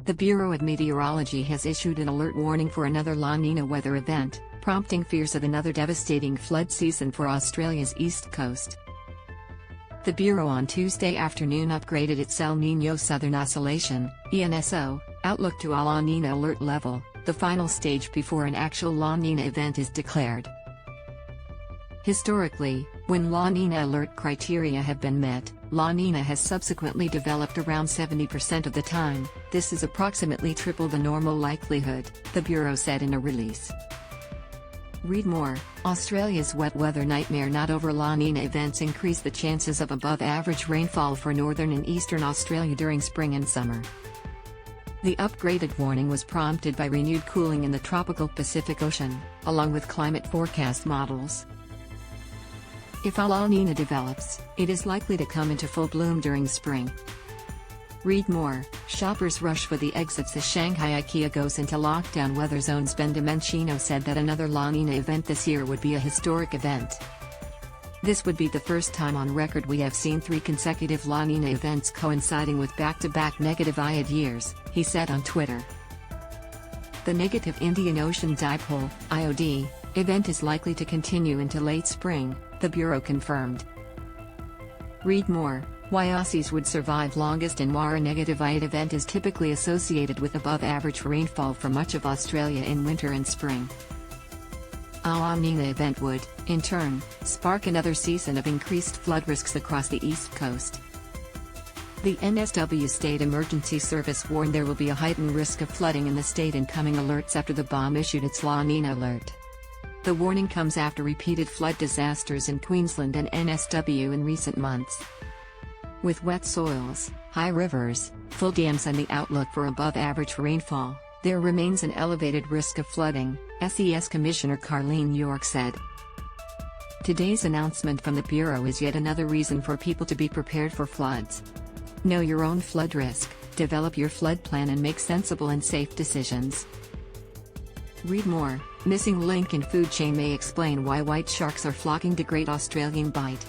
The Bureau of Meteorology has issued an alert warning for another La Nina weather event, prompting fears of another devastating flood season for Australia's east coast. The Bureau on Tuesday afternoon upgraded its El Nino-Southern Oscillation (ENSO) outlook to a La Nina alert level, the final stage before an actual La Nina event is declared. Historically, when La Nina alert criteria have been met, La Nina has subsequently developed around 70% of the time. This is approximately triple the normal likelihood, the Bureau said in a release. Read more. Australia's wet weather nightmare. Not over La Nina events increase the chances of above-average rainfall for northern and eastern Australia during spring and summer. The upgraded warning was prompted by renewed cooling in the tropical Pacific Ocean, along with climate forecast models. If a La Nina develops, it is likely to come into full bloom during spring. Read more. Shoppers rush for the exits as Shanghai IKEA goes into lockdown weather zones. Ben Dimenchino said that another La Nina event this year would be a historic event. This would be the first time on record we have seen 3 consecutive La Nina events coinciding with back-to-back negative IOD years, he said on Twitter. The negative Indian Ocean Dipole (IOD) event is likely to continue into late spring, the Bureau confirmed. Read more. Why Aussies would survive longest. In War, a negative IOD event is typically associated with above-average rainfall for much of Australia in winter and spring. A La Nina event would, in turn, spark another season of increased flood risks across the east coast. The NSW State Emergency Service warned there will be a heightened risk of flooding in the state in coming alerts after the BOM issued its La Nina alert. The warning comes after repeated flood disasters in Queensland and NSW in recent months. With wet soils, high rivers, full dams and the outlook for above-average rainfall, there remains an elevated risk of flooding, SES Commissioner Carleen York said. Today's announcement from the Bureau is yet another reason for people to be prepared for floods. Know your own flood risk, develop your flood plan and make sensible and safe decisions. Read more. Missing link in food chain may explain why white sharks are flocking to Great Australian Bight.